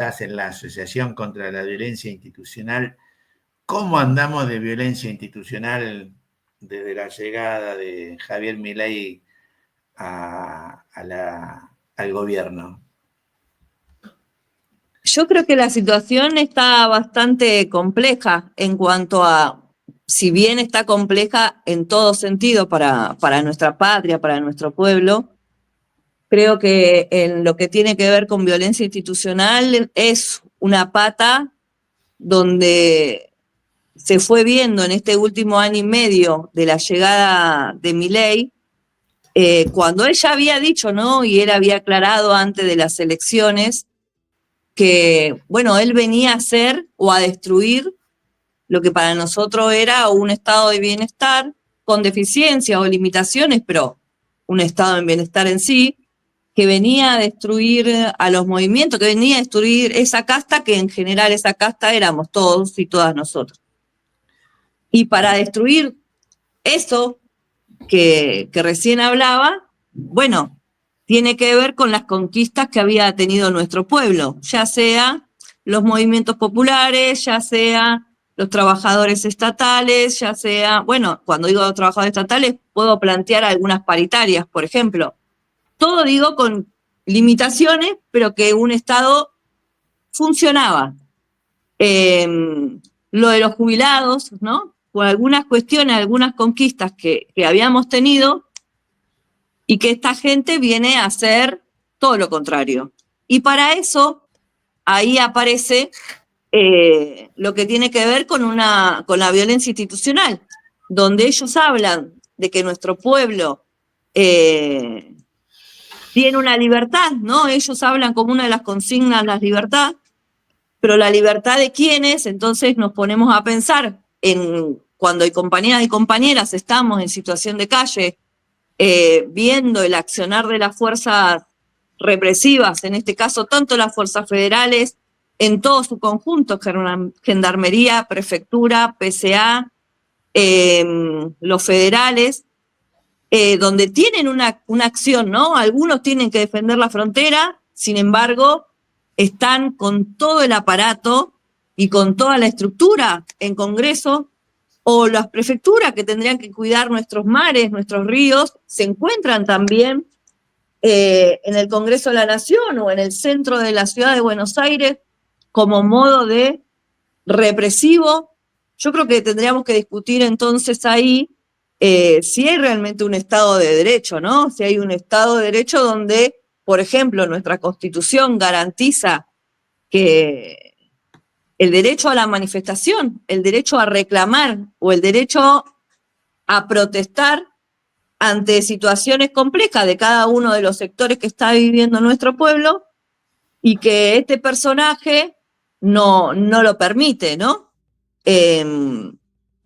estás en la Asociación contra la Violencia Institucional. ¿Cómo andamos de violencia institucional desde la llegada de Javier Milei al gobierno? Yo creo que la situación está bastante compleja en cuanto a, si bien está compleja en todo sentido para nuestra patria, para nuestro pueblo, creo que en lo que tiene que ver con violencia institucional es una pata donde se fue viendo en este último año y medio de la llegada de Milei, cuando él ya había dicho, ¿no? Y él había aclarado antes de las elecciones que, bueno, él venía a hacer o a destruir lo que para nosotros era un estado de bienestar con deficiencias o limitaciones, pero un estado de bienestar en sí, que venía a destruir a los movimientos, que venía a destruir esa casta, que en general esa casta éramos todos y todas nosotros. Y para destruir eso que recién hablaba, bueno, tiene que ver con las conquistas que había tenido nuestro pueblo, ya sea los movimientos populares, ya sea los trabajadores estatales, ya sea, bueno, cuando digo los trabajadores estatales, puedo plantear algunas paritarias, por ejemplo. Todo digo con limitaciones, pero que un Estado funcionaba. Lo de los jubilados, ¿no? Por algunas cuestiones, algunas conquistas que habíamos tenido, y que esta gente viene a hacer todo lo contrario. Y para eso, ahí aparece lo que tiene que ver con la violencia institucional, donde ellos hablan de que nuestro pueblo tiene una libertad, ¿no? Ellos hablan como una de las consignas la libertad, pero la libertad de quiénes, entonces nos ponemos a pensar en cuando hay compañeras y compañeras estamos en situación de calle, viendo el accionar de las fuerzas represivas, en este caso tanto las fuerzas federales, en todo su conjunto, Gendarmería, Prefectura, PCA, los federales, donde tienen una acción, ¿no? Algunos tienen que defender la frontera, sin embargo, están con todo el aparato y con toda la estructura en Congreso, o las prefecturas que tendrían que cuidar nuestros mares, nuestros ríos, se encuentran también en el Congreso de la Nación o en el centro de la ciudad de Buenos Aires como modo de represivo. Yo creo que tendríamos que discutir entonces ahí si hay realmente un Estado de Derecho, ¿no? Si hay un Estado de Derecho donde, por ejemplo, nuestra Constitución garantiza que el derecho a la manifestación, el derecho a reclamar o el derecho a protestar ante situaciones complejas de cada uno de los sectores que está viviendo nuestro pueblo, y que este personaje no lo permite, ¿no?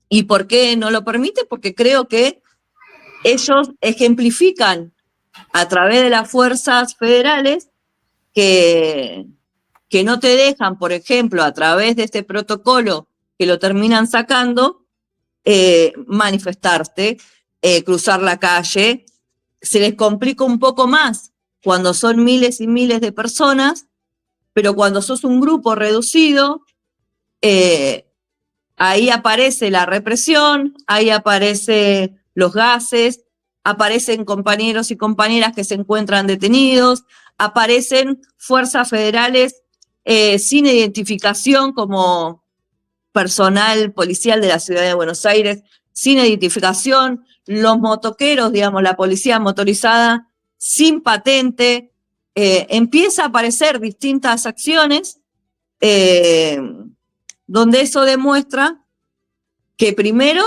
¿Y por qué no lo permite? Porque creo que ellos ejemplifican a través de las fuerzas federales que no te dejan, por ejemplo, a través de este protocolo que lo terminan sacando, manifestarte, cruzar la calle. Se les complica un poco más cuando son miles y miles de personas, pero cuando sos un grupo reducido, ahí aparece la represión, ahí aparecen los gases, aparecen compañeros y compañeras que se encuentran detenidos, aparecen fuerzas federales sin identificación como personal policial de la ciudad de Buenos Aires, sin identificación, los motoqueros, digamos, la policía motorizada sin patente. Empieza a aparecer distintas acciones donde eso demuestra que primero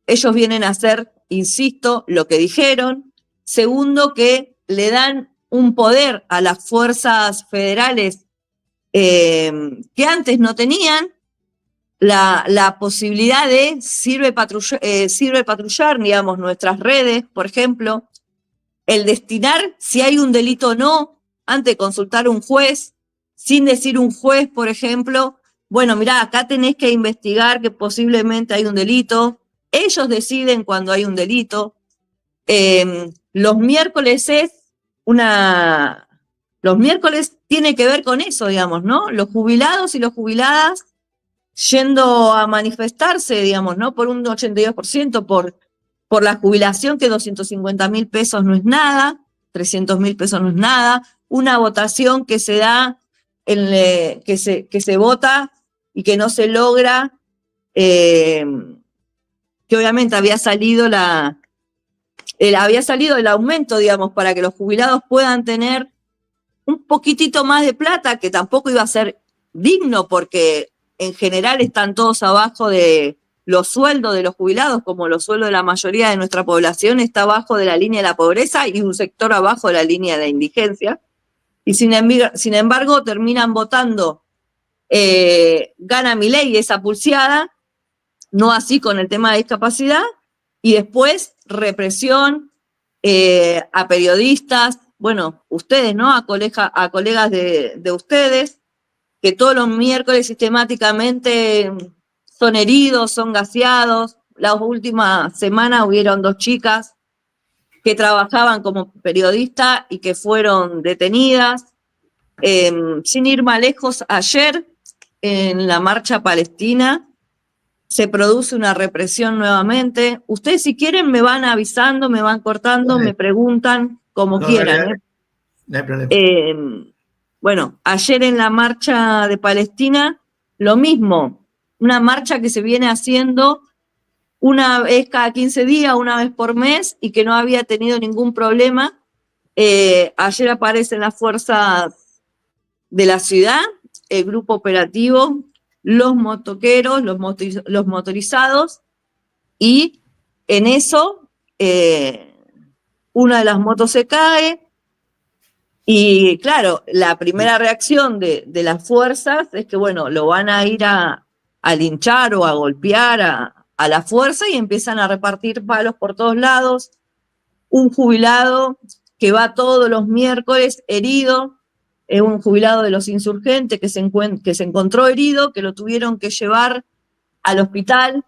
ellos vienen a hacer, insisto, lo que dijeron. Segundo, que le dan un poder a las fuerzas federales que antes no tenían, la posibilidad de sirve patrullar, digamos, nuestras redes, por ejemplo, el destinar si hay un delito o no, antes de consultar a un juez, sin decir un juez, por ejemplo, bueno, mirá, acá tenés que investigar que posiblemente hay un delito. Ellos deciden cuando hay un delito. Los miércoles es una los miércoles tiene que ver con eso, digamos, ¿no? Los jubilados y las jubiladas yendo a manifestarse, digamos, ¿no? Por un 82%, por la jubilación, que 250.000 pesos no es nada, 300.000 pesos no es nada, una votación que se da, que se vota y que no se logra, que obviamente había salido el aumento, digamos, para que los jubilados puedan tener un poquitito más de plata, que tampoco iba a ser digno, porque en general están todos abajo de los sueldos de los jubilados, como los sueldos de la mayoría de nuestra población está abajo de la línea de la pobreza y un sector abajo de la línea de la indigencia. Y sin embargo terminan votando, gana Milei esa pulseada, no así con el tema de discapacidad, y después represión a periodistas, bueno, ustedes, ¿no? A colegas de ustedes, que todos los miércoles sistemáticamente son heridos, son gaseados. La última semana hubieron 2 chicas que trabajaban como periodistas y que fueron detenidas. Sin ir más lejos, ayer en la marcha palestina se produce una represión nuevamente. Ustedes, si quieren, me van avisando, me van cortando, me preguntan como quieran. No hay problema. Bueno, ayer en la marcha de Palestina, lo mismo, una marcha que se viene haciendo una vez cada 15 días, una vez por mes, y que no había tenido ningún problema. Ayer aparecen las fuerzas de la ciudad, el grupo operativo, los motoqueros, los motorizados, y en eso una de las motos se cae, y claro, la primera reacción de las fuerzas es que, bueno, lo van a ir a linchar o a golpear a la fuerza, y empiezan a repartir palos por todos lados. Un jubilado que va todos los miércoles herido, un jubilado de los insurgentes que se encontró herido, que lo tuvieron que llevar al hospital,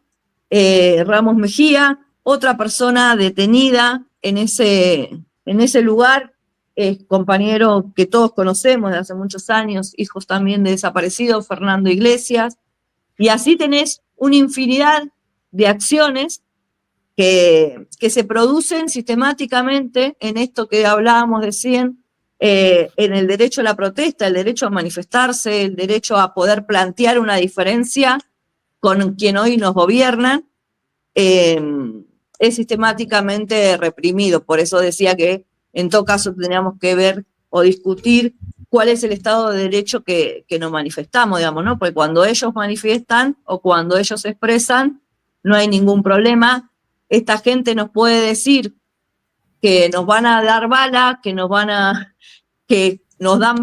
Ramos Mejía, otra persona detenida en ese lugar, compañero que todos conocemos de hace muchos años, hijos también de desaparecidos, Fernando Iglesias, y así tenés una infinidad de acciones que se producen sistemáticamente en esto que hablábamos recién, en el derecho a la protesta, el derecho a manifestarse, el derecho a poder plantear una diferencia con quien hoy nos gobiernan, es sistemáticamente reprimido. Por eso decía que en todo caso teníamos que ver o discutir cuál es el Estado de Derecho que nos manifestamos, digamos, ¿no? Porque cuando ellos manifiestan o cuando ellos se expresan, no hay ningún problema. Esta gente nos puede decir que nos van a dar bala, que nos dan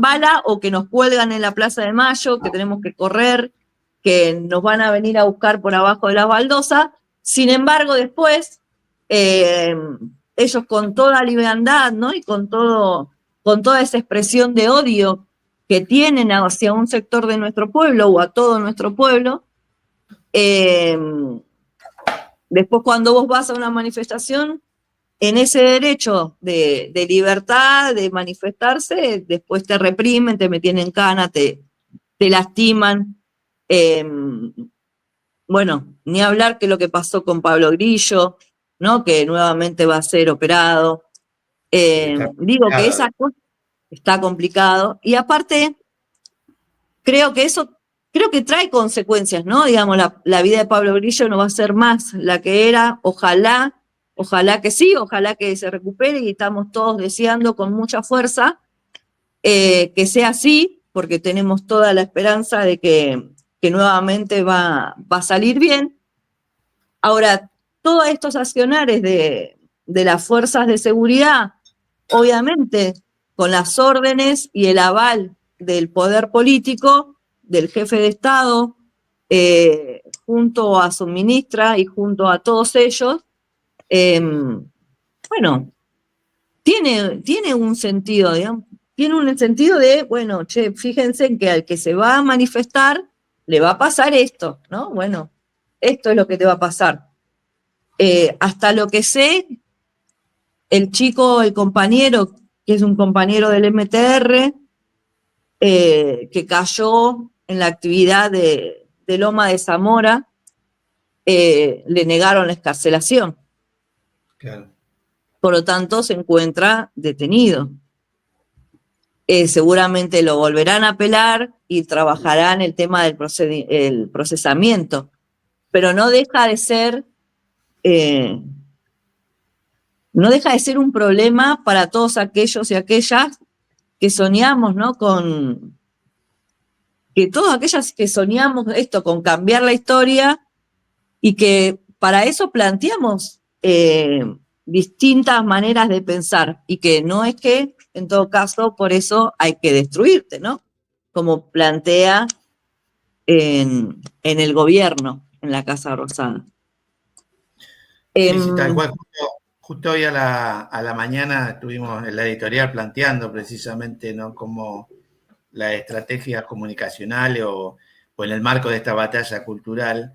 bala, o que nos cuelgan en la Plaza de Mayo, que tenemos que correr, que nos van a venir a buscar por abajo de las baldosas. Sin embargo, después, ellos con toda liviandad, ¿no? Y con toda esa expresión de odio que tienen hacia un sector de nuestro pueblo o a todo nuestro pueblo, después cuando vos vas a una manifestación, en ese derecho de libertad, de manifestarse, después te reprimen, te meten en cana, te lastiman. Bueno, ni hablar que lo que pasó con Pablo Grillo, ¿no? Que nuevamente va a ser operado. Digo que esa cosa está complicado. Y aparte, creo que trae consecuencias, ¿no? Digamos, la vida de Pablo Grillo no va a ser más la que era. Ojalá que sí, ojalá que se recupere, y estamos todos deseando con mucha fuerza que sea así, porque tenemos toda la esperanza de que nuevamente va a salir bien. Ahora, todos estos accionares de las fuerzas de seguridad, obviamente con las órdenes y el aval del poder político, del jefe de Estado, junto a su ministra y junto a todos ellos, bueno, tiene un sentido, digamos, tiene un sentido de, bueno, che, fíjense en que al que se va a manifestar le va a pasar esto, ¿no? Bueno, esto es lo que te va a pasar. Hasta lo que sé, el compañero, que es un compañero del MTR, que cayó en la actividad de Loma de Zamora, le negaron la excarcelación. Claro. Por lo tanto, se encuentra detenido. Seguramente lo volverán a apelar y trabajarán el tema del procesamiento, pero no deja de ser un problema para todos aquellos y aquellas que soñamos, ¿no? Que todas aquellas que soñamos esto, con cambiar la historia, y que para eso planteamos distintas maneras de pensar, y que no es que, en todo caso, por eso hay que destruirte, ¿no? Como plantea en el gobierno, en la Casa Rosada. Sí, tal cual. Justo hoy a la mañana estuvimos en la editorial planteando precisamente, ¿no?, cómo las estrategias comunicacionales o en el marco de esta batalla cultural,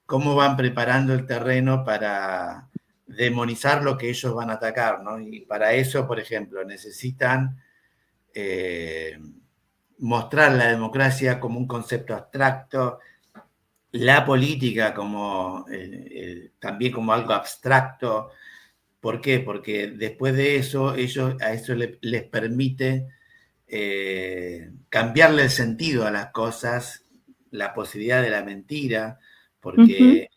cómo van preparando el terreno para demonizar lo que ellos van a atacar, ¿no? Y para eso, por ejemplo, necesitan mostrar la democracia como un concepto abstracto, la política como también como algo abstracto. ¿Por qué? Porque después de eso, a eso les permite cambiarle el sentido a las cosas, la posibilidad de la mentira, porque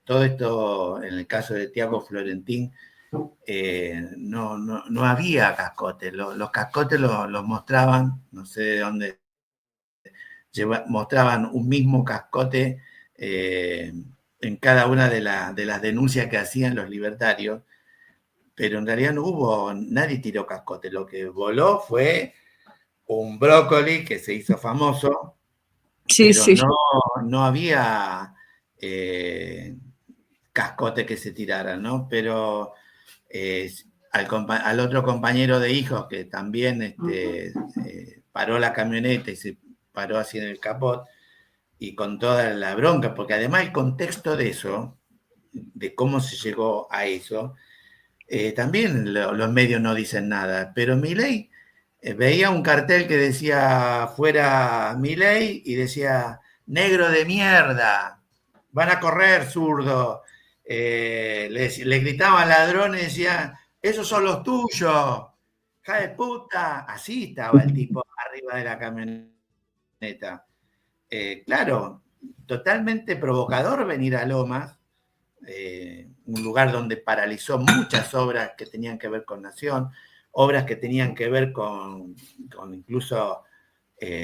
todo esto, en el caso de Tiago Florentín, no había cascotes. Los cascotes los mostraban, no sé de dónde, mostraban un mismo cascote en cada una de las denuncias que hacían los libertarios, pero en realidad nadie tiró cascote. Lo que voló fue un brócoli que se hizo famoso, Sí, pero sí. no había cascote que se tirara, ¿no? Pero al otro compañero de hijos que también paró la camioneta y se paró así en el capot, y con toda la bronca, porque además el contexto de eso, de cómo se llegó a eso, también los medios no dicen nada, pero Milei veía un cartel que decía fuera Milei y decía negro de mierda, van a correr zurdo, le gritaban ladrones y decían esos son los tuyos, hija de puta, así estaba el tipo arriba de la camioneta. Claro, totalmente provocador venir a Lomas, un lugar donde paralizó muchas obras que tenían que ver con Nación, obras que tenían que ver con incluso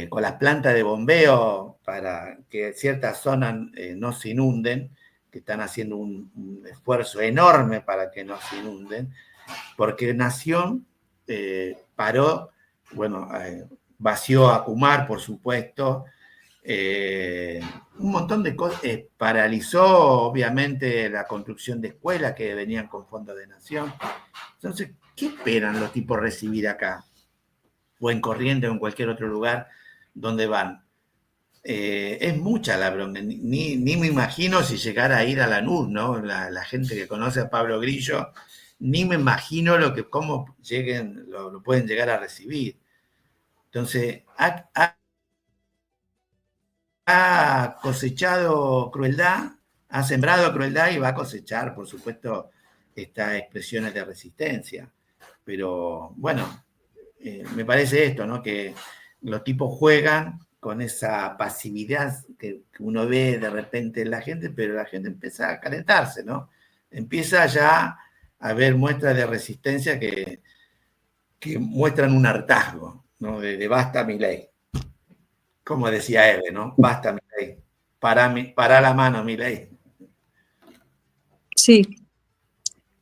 con las plantas de bombeo para que ciertas zonas no se inunden, que están haciendo un esfuerzo enorme para que no se inunden, porque Nación paró, bueno, vació a Kumar, por supuesto, un montón de cosas, paralizó obviamente la construcción de escuelas que venían con fondos de Nación. Entonces, ¿qué esperan los tipos recibir acá? O en Corrientes o en cualquier otro lugar donde van. Es mucha la bronca, ni me imagino si llegara a ir a Lanús, ¿no? La gente que conoce a Pablo Grillo, ni me imagino cómo lo pueden llegar a recibir. Entonces, ha cosechado crueldad, ha sembrado crueldad y va a cosechar, por supuesto, estas expresiones de resistencia. Pero bueno, me parece esto, ¿no? Que los tipos juegan con esa pasividad que uno ve de repente en la gente, pero la gente empieza a calentarse, ¿no? Empieza ya a haber muestras de resistencia que muestran un hartazgo, ¿no? De basta Milei. Como decía Eve, ¿no? Basta Milei. Para la mano, Milei. Sí.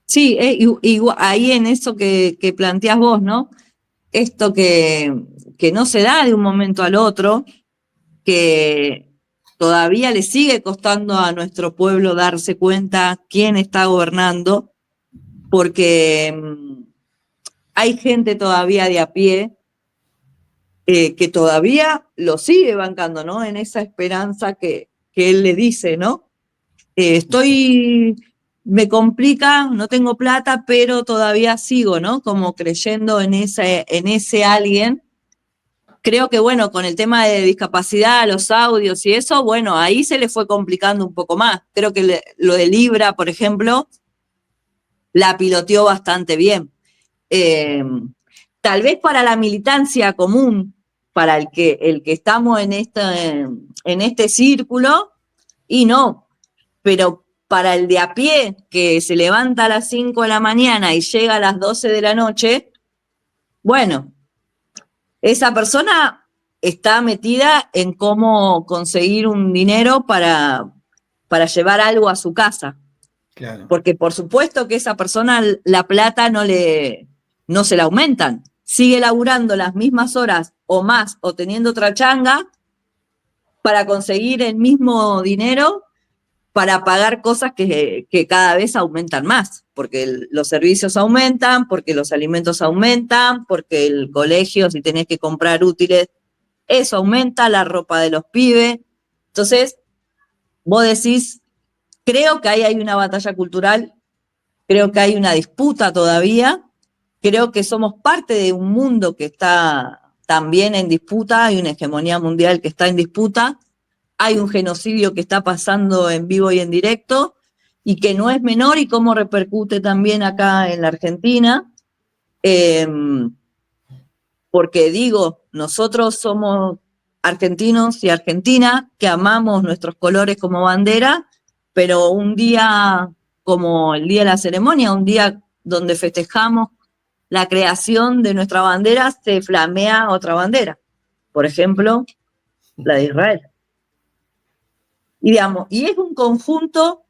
Sí, ahí en eso que planteás vos, ¿no? Esto que no se da de un momento al otro, que todavía le sigue costando a nuestro pueblo darse cuenta quién está gobernando, porque hay gente todavía de a pie que todavía lo sigue bancando, ¿no? En esa esperanza que él le dice, ¿no? Me complica, no tengo plata, pero todavía sigo, ¿no? Como creyendo en ese alguien creo que, bueno, con el tema de discapacidad, los audios y eso, bueno, ahí se le fue complicando un poco más. Creo que lo de Libra, por ejemplo, la piloteó bastante bien. Tal vez para la militancia común, para el que estamos en este círculo, y no, pero para el de a pie, que se levanta a las 5 de la mañana y llega a las 12 de la noche, bueno, esa persona está metida en cómo conseguir un dinero para llevar algo a su casa. Claro. Porque por supuesto que esa persona la plata no se la aumentan. Sigue laburando las mismas horas o más o teniendo otra changa para conseguir el mismo dinero para pagar cosas que cada vez aumentan más, porque los servicios aumentan, porque los alimentos aumentan, porque el colegio, si tenés que comprar útiles, eso aumenta, la ropa de los pibes. Entonces, vos decís, creo que ahí hay una batalla cultural, creo que hay una disputa todavía, creo que somos parte de un mundo que está también en disputa, hay una hegemonía mundial que está en disputa, hay un genocidio que está pasando en vivo y en directo, y que no es menor, y cómo repercute también acá en la Argentina, porque digo, nosotros somos argentinos y argentinas que amamos nuestros colores como bandera, pero un día como el día de la ceremonia, un día donde festejamos la creación de nuestra bandera, se flamea otra bandera. Por ejemplo, la de Israel. Y digamos, y es un conjunto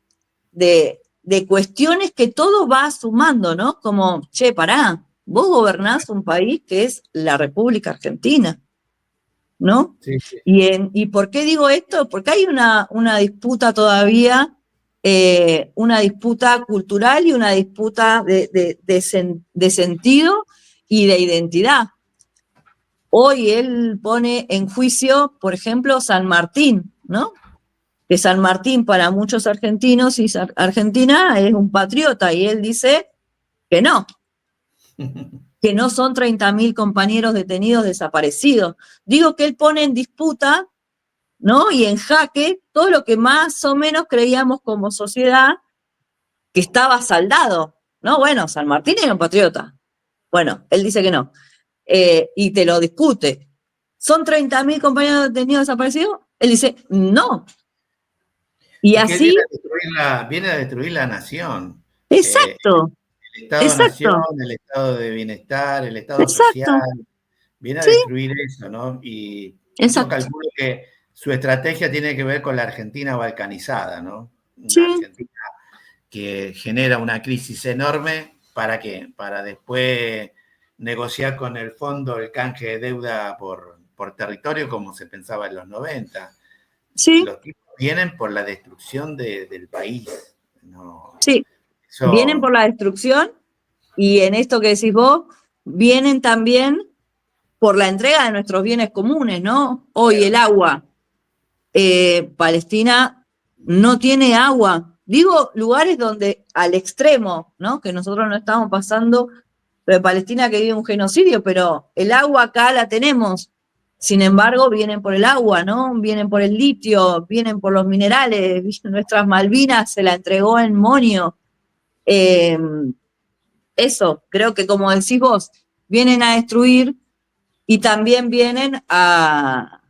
de cuestiones que todo va sumando, ¿no? Como, che, pará, vos gobernás un país que es la República Argentina, ¿no? Sí, sí. ¿Y por qué digo esto? Porque hay una disputa todavía, una disputa cultural y una disputa de sentido y de identidad. Hoy él pone en juicio, por ejemplo, San Martín, ¿no? Que San Martín para muchos argentinos y Argentina es un patriota, y él dice que no son 30.000 compañeros detenidos desaparecidos. Digo que él pone en disputa, ¿no? Y en jaque todo lo que más o menos creíamos como sociedad que estaba saldado, ¿no? Bueno, San Martín era un patriota. Bueno, él dice que no. Y te lo discute. ¿Son 30.000 compañeros detenidos desaparecidos? Él dice, no. Y es que así... viene a destruir la nación. Exacto. El Estado-nación, el Estado de bienestar, el Estado social, viene a destruir eso, ¿no? Y yo calculo que su estrategia tiene que ver con la Argentina balcanizada, ¿no? Una Argentina que genera una crisis enorme, ¿para qué? Para después negociar con el fondo el canje de deuda por territorio como se pensaba en los 90. Sí. Los tipos vienen por la destrucción del país. ¿No? Sí, vienen por la destrucción, y en esto que decís vos, vienen también por la entrega de nuestros bienes comunes, ¿no? Hoy el agua. Palestina no tiene agua. Digo, lugares donde al extremo, ¿no? Que nosotros no estamos pasando, de Palestina que vive un genocidio, pero el agua acá la tenemos. Sin embargo, vienen por el agua, ¿no? Vienen por el litio, vienen por los minerales. Nuestras Malvinas se la entregó en Monio. Eso, creo que como decís vos, vienen a destruir y también vienen a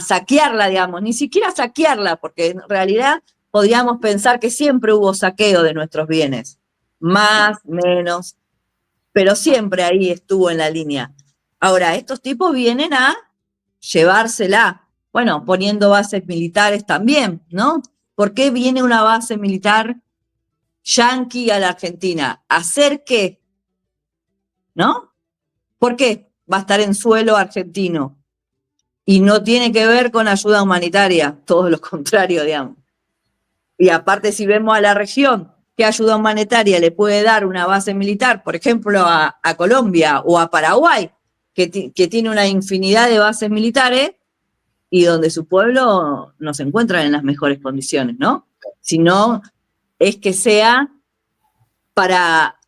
saquearla, digamos, ni siquiera saquearla, porque en realidad podríamos pensar que siempre hubo saqueo de nuestros bienes, más, menos, pero siempre ahí estuvo en la línea. Ahora, estos tipos vienen a llevársela, bueno, poniendo bases militares también, ¿no? ¿Por qué viene una base militar yanqui a la Argentina? ¿Hacer qué? ¿No? ¿Por qué va a estar en suelo argentino? Y no tiene que ver con ayuda humanitaria, todo lo contrario, digamos. Y aparte, si vemos a la región, ¿qué ayuda humanitaria le puede dar una base militar, por ejemplo, a Colombia o a Paraguay, que tiene una infinidad de bases militares y donde su pueblo no se encuentra en las mejores condiciones, ¿no? Sino es que sea para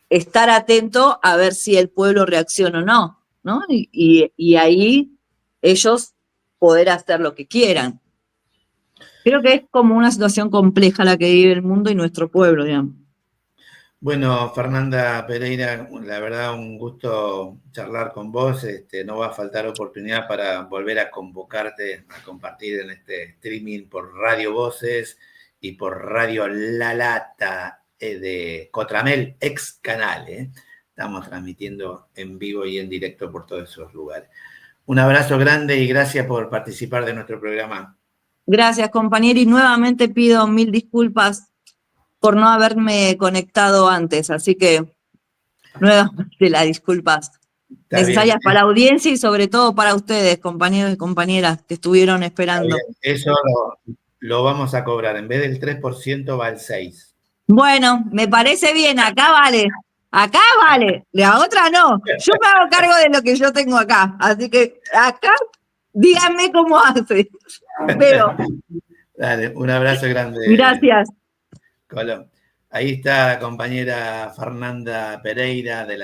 estar atento a ver si el pueblo reacciona o no, ¿no? Y ahí ellos poder hacer lo que quieran. Creo que es como una situación compleja la que vive el mundo y nuestro pueblo, digamos. Bueno, Fernanda Pereira, la verdad un gusto charlar con vos. No va a faltar oportunidad para volver a convocarte a compartir en este streaming por Radio Voces y por Radio La Lata de Cotramel, ex canal. Estamos transmitiendo en vivo y en directo por todos esos lugares. Un abrazo grande y gracias por participar de nuestro programa. Gracias, compañero, y nuevamente pido 1000 disculpas por no haberme conectado antes, así que nuevamente las disculpas necesarias para la audiencia y sobre todo para ustedes, compañeros y compañeras que estuvieron esperando. Eso lo vamos a cobrar, en vez del 3% va el 6%. Bueno, me parece bien, acá vale, la otra no, yo me hago cargo de lo que yo tengo acá, así que acá díganme cómo hace. Veo. Dale, un abrazo grande. Gracias. Colón. Ahí está la compañera Fernanda Pereira de la